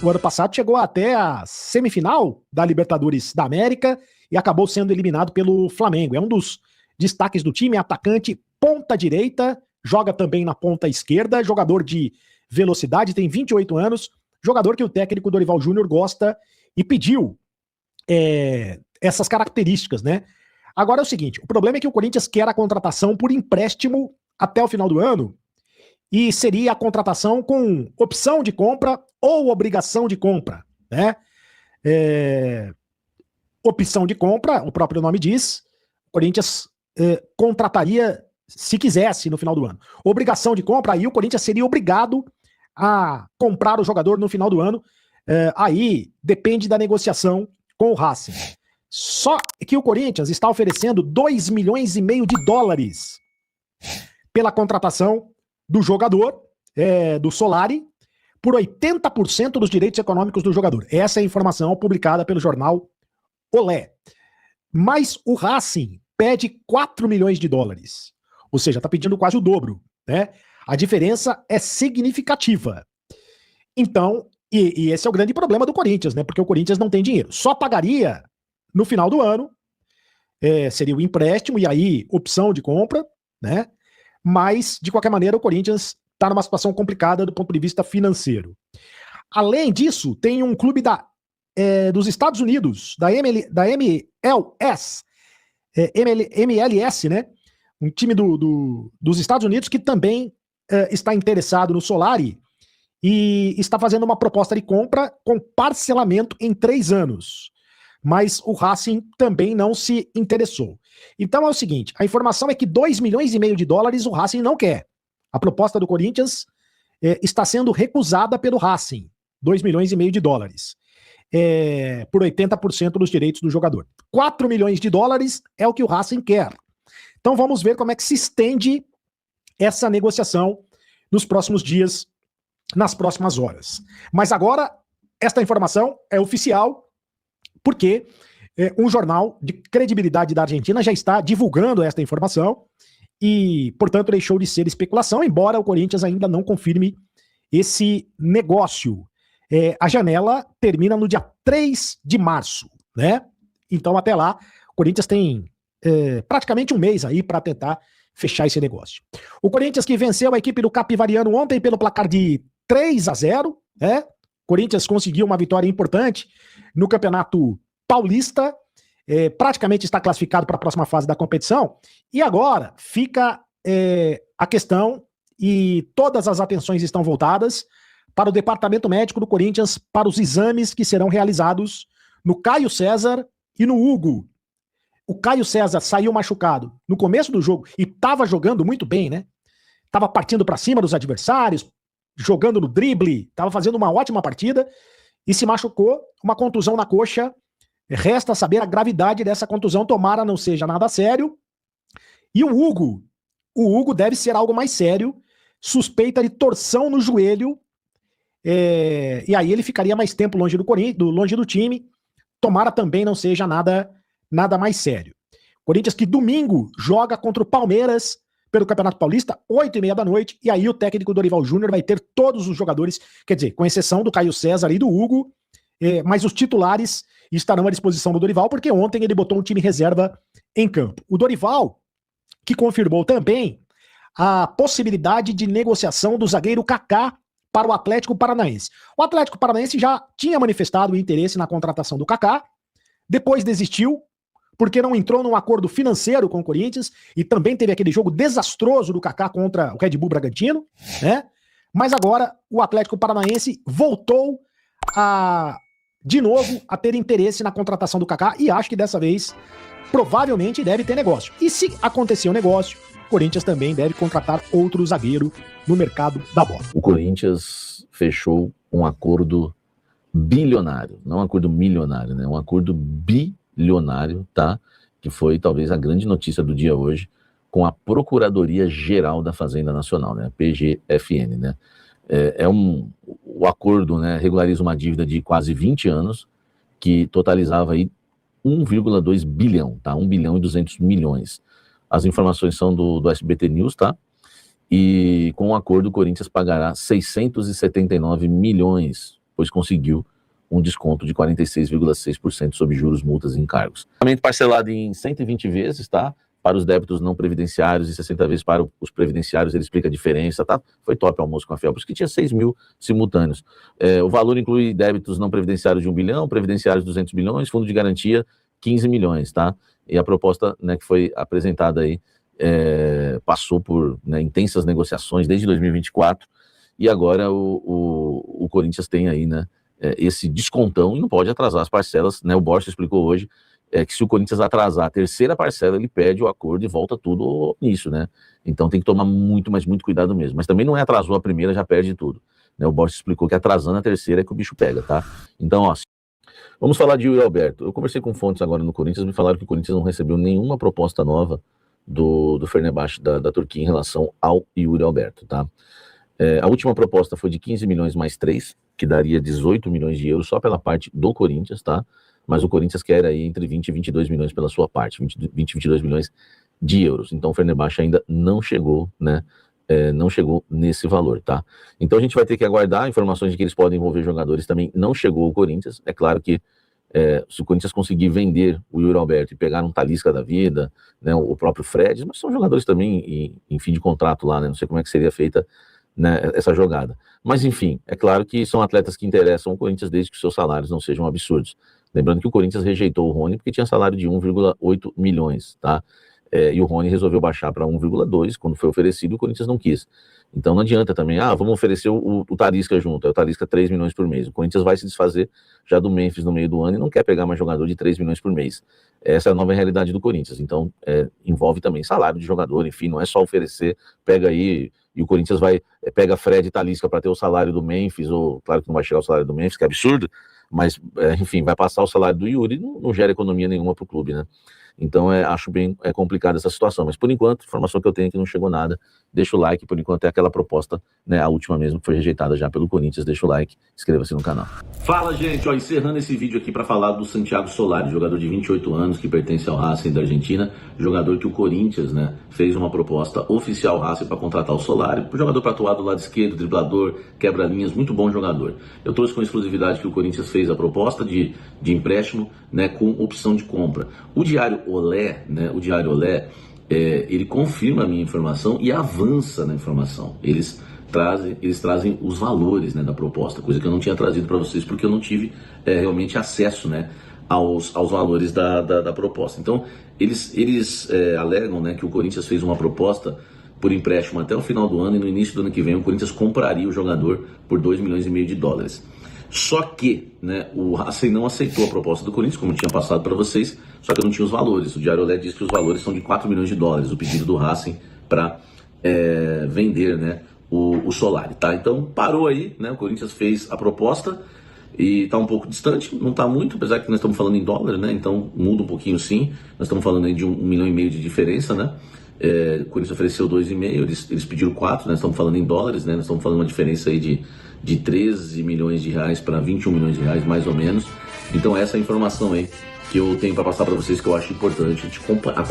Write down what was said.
O ano passado chegou até a semifinal da Libertadores da América e acabou sendo eliminado pelo Flamengo. É um dos destaques do time, atacante, ponta direita, joga também na ponta esquerda, jogador de velocidade, tem 28 anos, jogador que o técnico Dorival Júnior gosta e pediu essas características, né? Agora é o seguinte, o problema é que o Corinthians quer a contratação por empréstimo até o final do ano e seria a contratação com opção de compra ou obrigação de compra, né? Opção de compra, o próprio nome diz, o Corinthians contrataria se quisesse no final do ano. Obrigação de compra, aí o Corinthians seria obrigado a comprar o jogador no final do ano, aí depende da negociação com o Racing. Só que o Corinthians está oferecendo 2,5 milhões de dólares pela contratação do jogador, do Solari, por 80% dos direitos econômicos do jogador. Essa é a informação publicada pelo jornal Olé. Mas o Racing pede 4 milhões de dólares. Ou seja, está pedindo quase o dobro, né? A diferença é significativa. Então, e esse é o grande problema do Corinthians, né? Porque o Corinthians não tem dinheiro. Só pagaria no final do ano, seria o empréstimo e aí opção de compra, né? Mas, de qualquer maneira, o Corinthians está numa situação complicada do ponto de vista financeiro. Além disso, tem um clube dos Estados Unidos, da MLS, né? Um time dos Estados Unidos que também está interessado no Solari e está fazendo uma proposta de compra com parcelamento em 3 anos. Mas o Racing também não se interessou. Então é o seguinte, a informação é que 2,5 milhões de dólares o Racing não quer. A proposta do Corinthians está sendo recusada pelo Racing, 2,5 milhões de dólares, por 80% dos direitos do jogador. 4 milhões de dólares é o que o Racing quer. Então vamos ver como é que se estende essa negociação nos próximos dias, nas próximas horas. Mas agora, esta informação é oficial, porque um jornal de credibilidade da Argentina já está divulgando esta informação e, portanto, deixou de ser especulação, embora o Corinthians ainda não confirme esse negócio. A janela termina no dia 3 de março, né? Então, até lá, o Corinthians tem praticamente um mês aí para tentar fechar esse negócio. O Corinthians que venceu a equipe do Capivariano ontem pelo placar de 3-0, né? O Corinthians conseguiu uma vitória importante no Campeonato Paulista, praticamente está classificado para a próxima fase da competição, e agora fica a questão, e todas as atenções estão voltadas para o departamento médico do Corinthians, para os exames que serão realizados no Caio César e no Hugo. O Caio César saiu machucado no começo do jogo e estava jogando muito bem, né? Estava partindo para cima dos adversários, jogando no drible, estava fazendo uma ótima partida e se machucou, uma contusão na coxa. Resta saber a gravidade dessa contusão, tomara não seja nada sério. E o Hugo deve ser algo mais sério, suspeita de torção no joelho, e aí ele ficaria mais tempo longe do time, tomara também não seja nada mais sério. Corinthians que domingo joga contra o Palmeiras pelo Campeonato Paulista, 8h30 da noite, e aí o técnico Dorival Júnior vai ter todos os jogadores, quer dizer, com exceção do Caio César e do Hugo, mas os titulares estarão à disposição do Dorival, porque ontem ele botou um time reserva em campo. O Dorival, que confirmou também a possibilidade de negociação do zagueiro Kaká para o Atlético Paranaense. O Atlético Paranaense já tinha manifestado o interesse na contratação do Kaká, depois desistiu, porque não entrou num acordo financeiro com o Corinthians, e também teve aquele jogo desastroso do Kaká contra o Red Bull Bragantino, né? Mas agora o Atlético Paranaense voltou de novo a ter interesse na contratação do Kaká, e acho que dessa vez provavelmente deve ter negócio. E se acontecer um negócio, o Corinthians também deve contratar outro zagueiro no mercado da bola. O Corinthians fechou um acordo bilionário, não um acordo milionário, né? Um acordo bilionário, tá? Que foi talvez a grande notícia do dia hoje, com a Procuradoria-Geral da Fazenda Nacional, né? PGFN, né? O acordo, né, regulariza uma dívida de quase 20 anos, que totalizava aí 1,2 bilhão, tá? 1 bilhão e 200 milhões. As informações são do SBT News, tá? E com o acordo o Corinthians pagará 679 milhões pois conseguiu um desconto de 46,6% sobre juros, multas e encargos. Pagamento parcelado em 120 vezes, tá? Para os débitos não previdenciários e 60 vezes para os previdenciários, ele explica a diferença, tá? Foi top o almoço com a Felps, que tinha 6 mil simultâneos. O valor inclui débitos não previdenciários de 1 bilhão, previdenciários 200 milhões, fundo de garantia 15 milhões, tá? E a proposta, né, que foi apresentada aí, passou por, né, intensas negociações desde 2024, e agora o Corinthians tem aí, né, esse descontão e não pode atrasar as parcelas, né? O Borges explicou hoje que se o Corinthians atrasar a terceira parcela, ele perde o acordo e volta tudo nisso, né? Então tem que tomar muito, mas muito cuidado mesmo. Mas também não atrasou a primeira, já perde tudo, né? O Borges explicou que atrasando a terceira é que o bicho pega, tá? Então, ó, vamos falar de Yuri Alberto. Eu conversei com fontes agora no Corinthians, me falaram que o Corinthians não recebeu nenhuma proposta nova do Fenerbahçe da Turquia em relação ao Yuri Alberto, tá? A última proposta foi de 15 milhões mais 3, que daria 18 milhões de euros só pela parte do Corinthians, tá? Mas o Corinthians quer aí entre 20 e 22 milhões pela sua parte, 20 e 22 milhões de euros. Então o Fenerbahçe ainda não chegou, né? Não chegou nesse valor, tá? Então a gente vai ter que aguardar informações de que eles podem envolver jogadores também. Não chegou o Corinthians. É claro que se o Corinthians conseguir vender o Yuri Alberto e pegar um Talisca da vida, né, o próprio Fred, mas são jogadores também em fim de contrato lá, né? Não sei como é que seria feita, né, essa jogada. Mas enfim, é claro que são atletas que interessam o Corinthians desde que os seus salários não sejam absurdos. Lembrando que o Corinthians rejeitou o Rony porque tinha salário de 1,8 milhões, tá? E o Rony resolveu baixar para 1,2 quando foi oferecido, o Corinthians não quis. Então não adianta também, vamos oferecer o Talisca junto, o Talisca 3 milhões por mês. O Corinthians vai se desfazer já do Memphis no meio do ano e não quer pegar mais jogador de 3 milhões por mês. Essa é a nova realidade do Corinthians. Então envolve também salário de jogador, enfim, não é só oferecer, pega aí, e o Corinthians pega Fred e Talisca para ter o salário do Memphis, ou claro que não vai chegar o salário do Memphis, que é absurdo, mas enfim, vai passar o salário do Yuri, não gera economia nenhuma para o clube, né? Então acho bem complicada essa situação, mas por enquanto, a informação que eu tenho é que não chegou nada. Deixa o like, por enquanto é aquela proposta, né, a última mesmo, que foi rejeitada já pelo Corinthians. Deixa o like, inscreva-se no canal. Fala, gente, encerrando esse vídeo aqui para falar do Santiago Solari, jogador de 28 anos que pertence ao Racing da Argentina, jogador que o Corinthians, né, fez uma proposta oficial Racing para contratar o Solari, o jogador para atuar do lado esquerdo, driblador, quebra-linhas, muito bom jogador. Eu trouxe com exclusividade que o Corinthians fez a proposta de empréstimo, né, com opção de compra. O Diário Olé, né, ele confirma a minha informação e avança na informação. Eles trazem os valores, né, da proposta, coisa que eu não tinha trazido para vocês porque eu não tive realmente acesso, né, aos valores da proposta. Então, eles alegam, né, que o Corinthians fez uma proposta por empréstimo até o final do ano e no início do ano que vem o Corinthians compraria o jogador por 2,5 milhões de dólares. Só que, né, o Racing não aceitou a proposta do Corinthians, como eu tinha passado para vocês, só que eu não tinha os valores. O Diário Olé diz que os valores são de 4 milhões de dólares, o pedido do Racing para vender, né, o Solari, tá? Então parou aí, né, o Corinthians fez a proposta e está um pouco distante, não está muito, apesar que nós estamos falando em dólar, né, então muda um pouquinho sim, nós estamos falando aí de 1,5 milhão de diferença, né? O Corinthians ofereceu 2,5, eles pediram 4, nós estamos falando em dólares, né? Nós estamos falando uma diferença aí de 13 milhões de reais para 21 milhões de reais, mais ou menos. Então essa é a informação aí que eu tenho para passar para vocês, que eu acho importante acompanhar.